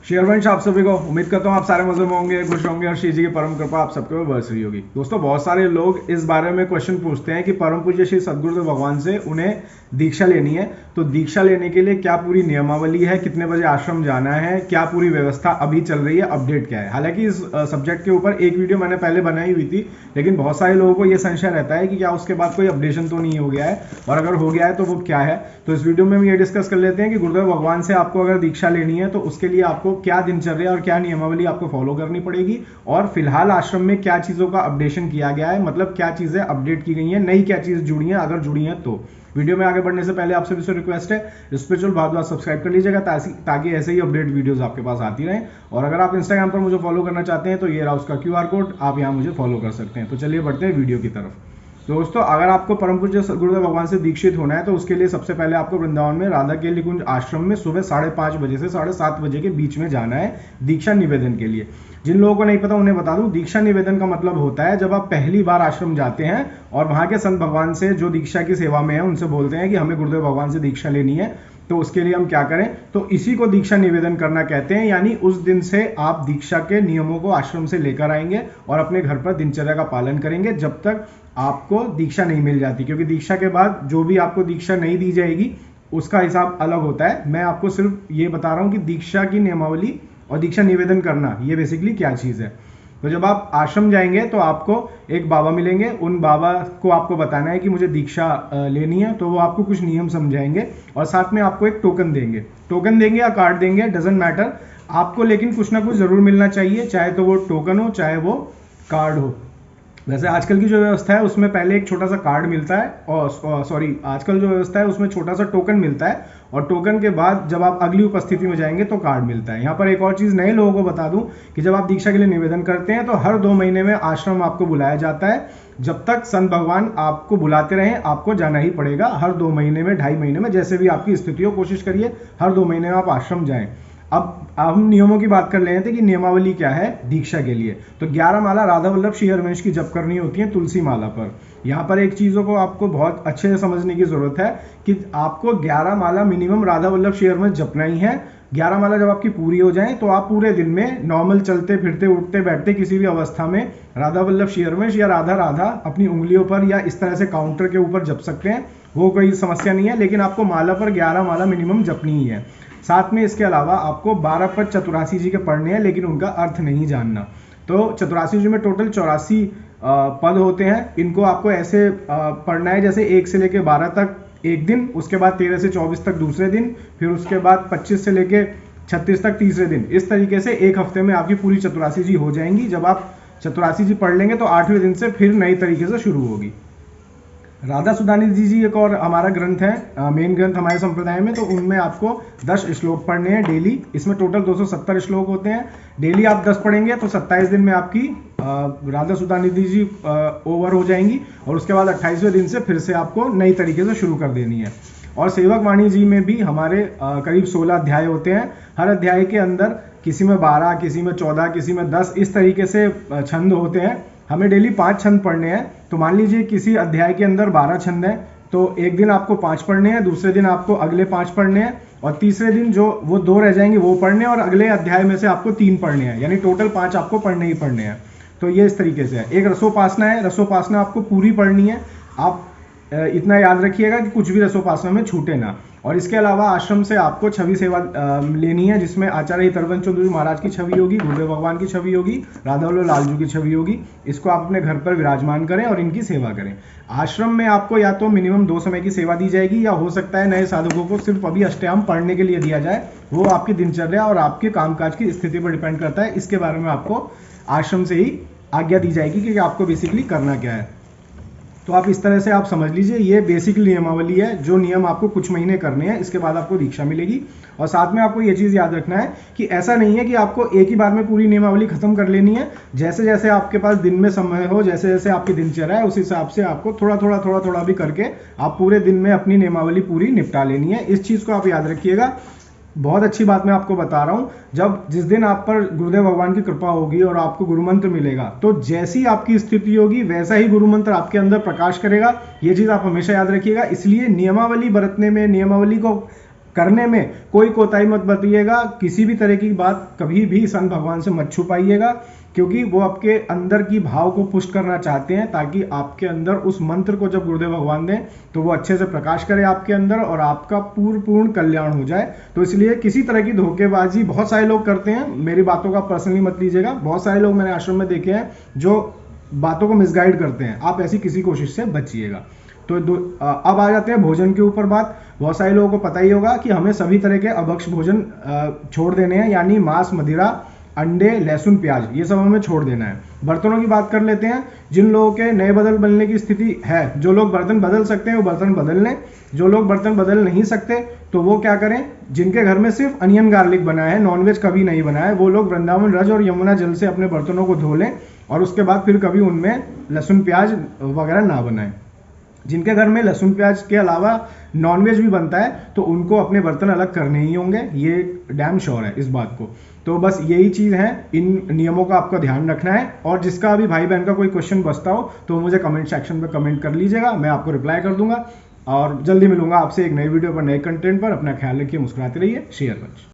शेयरवंश आप सभी को उम्मीद करता हूँ आप सारे मजे में होंगे, खुश होंगे और श्री जी की परम कृपा आप सबके ऊपर बरस रही होगी। दोस्तों, बहुत सारे लोग इस बारे में क्वेश्चन पूछते हैं कि परम पूज्य श्री सद्गुरुदेव भगवान से उन्हें दीक्षा लेनी है, तो दीक्षा लेने के लिए क्या पूरी नियमावली है, कितने बजे आश्रम जाना है, क्या पूरी व्यवस्था अभी चल रही है, अपडेट क्या है। हालांकि इस सब्जेक्ट के ऊपर एक वीडियो मैंने पहले बनाई हुई थी, लेकिन बहुत सारे लोगों को यह संशय रहता है कि क्या उसके बाद कोई अपडेशन तो नहीं हो गया है, और अगर हो गया है तो वो क्या है। तो इस वीडियो में हम ये डिस्कस कर लेते हैं कि गुरुदेव भगवान से आपको अगर दीक्षा लेनी है तो उसके लिए आपको क्या दिनचर्या और क्या नियमावली आपको फॉलो करनी पड़ेगी, और फिलहाल आश्रम में क्या चीजों का अपडेशन किया गया है, मतलब क्या चीजें अपडेट की गई हैं, नई क्या चीज जुड़ी है, अगर जुड़ी है तो। वीडियो में आगे बढ़ने से पहले आपसे भी रिक्वेस्ट है, स्पिरिचुअल भारद्वाज सब्सक्राइब कर लीजिएगा ताकि ऐसे ही अपडेट वीडियोस आपके पास आती रहें। और अगर आप इंस्टाग्राम पर मुझे फॉलो करना चाहते हैं तो ये रहा उसका QR कोड, आप यहाँ मुझे फॉलो कर सकते हैं। तो चलिए बढ़ते हैं वीडियो की तरफ। दोस्तों, अगर आपको परम पूज्य गुरुदेव भगवान से दीक्षित होना है तो उसके लिए सबसे पहले आपको वृंदावन में राधा केली कुंज आश्रम में सुबह 5:30 बजे से 7:30 बजे के बीच में जाना है दीक्षा निवेदन के लिए। जिन लोगों को नहीं पता उन्हें बता दूं, दीक्षा निवेदन का मतलब होता है जब आप पहली बार आश्रम जाते हैं और वहां के संत भगवान से जो दीक्षा की सेवा में है उनसे बोलते हैं कि हमें गुरुदेव भगवान से दीक्षा लेनी है, तो उसके लिए हम क्या करें। तो इसी को दीक्षा निवेदन करना कहते हैं, यानी उस दिन से आप दीक्षा के नियमों को आश्रम से लेकर आएंगे और अपने घर पर दिनचर्या का पालन करेंगे जब तक आपको दीक्षा नहीं मिल जाती, क्योंकि दीक्षा के बाद जो भी आपको दीक्षा नहीं दी जाएगी उसका हिसाब अलग होता है। मैं आपको सिर्फ ये बता रहा हूं कि दीक्षा की नियमावली और दीक्षा निवेदन करना ये बेसिकली क्या चीज है। तो जब आप आश्रम जाएंगे तो आपको एक बाबा मिलेंगे, उन बाबा को आपको बताना है कि मुझे दीक्षा लेनी है, तो वो आपको कुछ नियम समझाएंगे और साथ में आपको एक टोकन देंगे या कार्ड देंगे, डजेंट मैटर आपको, लेकिन कुछ ना कुछ जरूर मिलना चाहिए, चाहे तो वो टोकन हो चाहे वो कार्ड हो। वैसे आजकल की जो व्यवस्था है उसमें पहले एक छोटा सा कार्ड मिलता है, और आजकल जो व्यवस्था है उसमें छोटा सा टोकन मिलता है, और टोकन के बाद जब आप अगली उपस्थिति में जाएंगे तो कार्ड मिलता है। यहाँ पर एक और चीज नए लोगों को बता दूं कि जब आप दीक्षा के लिए निवेदन करते हैं तो हर 2 महीने में आश्रम आपको बुलाया जाता है। जब तक संत भगवान आपको बुलाते रहें आपको जाना ही पड़ेगा। हर 2 महीने में, 2.5 महीने में, जैसे भी आपकी स्थिति हो, कोशिश करिए हर 2 महीने में आप आश्रम जाएं। अब हम नियमों की बात कर रहे थे कि नियमावली क्या है दीक्षा के लिए। तो 11 माला राधा वल्लभ श्री हरवंश की जप करनी होती है तुलसी माला पर। यहाँ पर एक चीजों को आपको बहुत अच्छे से समझने की जरूरत है कि आपको 11 माला मिनिमम राधा वल्लभ श्री हरवंश जपना ही है। 11 माला जब आपकी पूरी हो जाए तो आप पूरे दिन में नॉर्मल चलते फिरते उठते बैठते किसी भी अवस्था में राधा वल्लभ श्री हरवंश या राधा राधा अपनी उंगलियों पर या इस तरह से काउंटर के ऊपर जप सकते हैं, वो कोई समस्या नहीं है। लेकिन आपको माला पर 11 माला मिनिमम जपनी ही है। साथ में इसके अलावा आपको 12 पद चतुरासी जी के पढ़ने हैं, लेकिन उनका अर्थ नहीं जानना। तो चतुरासी जी में टोटल 84 पद होते हैं। इनको आपको ऐसे पढ़ना है जैसे 1 से लेकर 12 तक एक दिन, उसके बाद 13 से 24 तक दूसरे दिन, फिर उसके बाद 25 से लेकर 36 तक तीसरे दिन। इस तरीके से एक हफ्ते में आपकी पूरी चतुरासी जी हो जाएंगी। जब आप चतुरासी जी पढ़ लेंगे तो 8वें दिन से फिर नई तरीके से शुरू होगी। राधा सुधानिधि जी एक और हमारा ग्रंथ है, मेन ग्रंथ हमारे संप्रदाय में, तो उनमें आपको 10 श्लोक पढ़ने हैं डेली। इसमें टोटल 270 श्लोक होते हैं। डेली आप 10 पढ़ेंगे तो 27 दिन में आपकी राधा सुधानिधि जी ओवर हो जाएंगी, और उसके बाद 28वें दिन से फिर से आपको नई तरीके से शुरू कर देनी है। और सेवक वाणी जी में भी हमारे करीब 16 अध्याय होते हैं। हर अध्याय के अंदर किसी में 12, किसी में 14, किसी में 10, इस तरीके से छंद होते हैं। हमें डेली 5 छंद पढ़ने हैं। तो मान लीजिए किसी अध्याय के अंदर 12 छंद हैं, तो एक दिन आपको 5 पढ़ने हैं, दूसरे दिन आपको अगले 5 पढ़ने हैं, और तीसरे दिन जो वो 2 रह जाएंगे वो पढ़ने हैं, और अगले अध्याय में से आपको 3 पढ़ने हैं, यानी टोटल 5 आपको पढ़ने ही पढ़ने हैं। तो ये इस तरीके से है। एक रसोपासना है, रसोपासना आपको पूरी पढ़नी है। आप इतना याद रखिएगा कि कुछ भी रसोपासना में छूटे ना। और इसके अलावा आश्रम से आपको छवि सेवा लेनी है, जिसमें आचार्य हितरवन चौधरी महाराज की छवि होगी, गुरुदेव भगवान की छवि होगी, राधा वल्लभ लालजू की छवि होगी। इसको आप अपने घर पर विराजमान करें और इनकी सेवा करें। आश्रम में आपको या तो मिनिमम 2 समय की सेवा दी जाएगी, या हो सकता है नए साधकों को सिर्फ अभी अष्टयाम पढ़ने के लिए दिया जाए। वो आपकी दिनचर्या और आपके कामकाज की स्थिति पर डिपेंड करता है। इसके बारे में आपको आश्रम से ही आज्ञा दी जाएगी कि आपको बेसिकली करना क्या है। तो आप इस तरह से आप समझ लीजिए, ये बेसिक नियमावली है। जो नियम आपको कुछ महीने करने हैं, इसके बाद आपको दीक्षा मिलेगी। और साथ में आपको ये चीज़ याद रखना है कि ऐसा नहीं है कि आपको एक ही बार में पूरी नियमावली खत्म कर लेनी है। जैसे जैसे आपके पास दिन में समय हो, जैसे जैसे आपकी दिनचर्या है, उस हिसाब से आपको थोड़ा थोड़ा भी करके आप पूरे दिन में अपनी नियमावली पूरी निपटा लेनी है। इस चीज़ को आप याद रखिएगा। बहुत अच्छी बात मैं आपको बता रहा हूं, जिस दिन आप पर गुरुदेव भगवान की कृपा होगी और आपको गुरु मंत्र मिलेगा, तो जैसी आपकी स्थिति होगी वैसा ही गुरु मंत्र आपके अंदर प्रकाश करेगा। ये चीज आप हमेशा याद रखिएगा। इसलिए नियमावली बरतने में, नियमावली को करने में कोई कोताही मत बरतिएगा, किसी भी तरह की बात कभी भी सन भगवान से मत छुपाइएगा, क्योंकि वो आपके अंदर की भाव को पुष्ट करना चाहते हैं, ताकि आपके अंदर उस मंत्र को जब गुरुदेव भगवान दें तो वो अच्छे से प्रकाश करे आपके अंदर और आपका पूर्ण कल्याण हो जाए। तो इसलिए किसी तरह की धोखेबाजी बहुत सारे लोग करते हैं, मेरी बातों का पर्सनली मत लीजिएगा, बहुत सारे लोग मैंने आश्रम में देखे हैं जो बातों को मिसगाइड करते हैं, आप ऐसी किसी कोशिश से बचिएगा। तो अब आ जाते हैं भोजन के ऊपर बात। बहुत सारे लोगों को पता ही होगा कि हमें सभी तरह के अभक्ष भोजन छोड़ देने हैं, यानी मांस, मदिरा, अंडे, लहसुन, प्याज, ये सब हमें छोड़ देना है। बर्तनों की बात कर लेते हैं। जिन लोगों के नए बदल बनने की स्थिति है, जो लोग बर्तन बदल सकते हैं वो बर्तन बदल लें, जो लोग बर्तन बदल नहीं सकते तो वो क्या करें, जिनके घर में सिर्फ अनियन गार्लिक बना है, नॉनवेज कभी नहीं बना है, वो लोग वृंदावन रज और यमुना जल से अपने बर्तनों को धो लें और उसके बाद फिर कभी उनमें लहसुन प्याज वगैरह ना बनाएं। जिनके घर में लहसुन प्याज के अलावा नॉनवेज भी बनता है तो उनको अपने बर्तन अलग करने ही होंगे, ये डैम श्योर है इस बात को। तो बस यही चीज़ है, इन नियमों का आपका ध्यान रखना है। और जिसका अभी भाई बहन का कोई क्वेश्चन बचता हो तो मुझे कमेंट सेक्शन में कमेंट कर लीजिएगा, मैं आपको रिप्लाई कर दूंगा। और जल्दी मिलूंगा आपसे एक नई वीडियो पर, नए कंटेंट पर। अपना ख्याल रखिए, मुस्कुराते रहिए, शेयर पंच।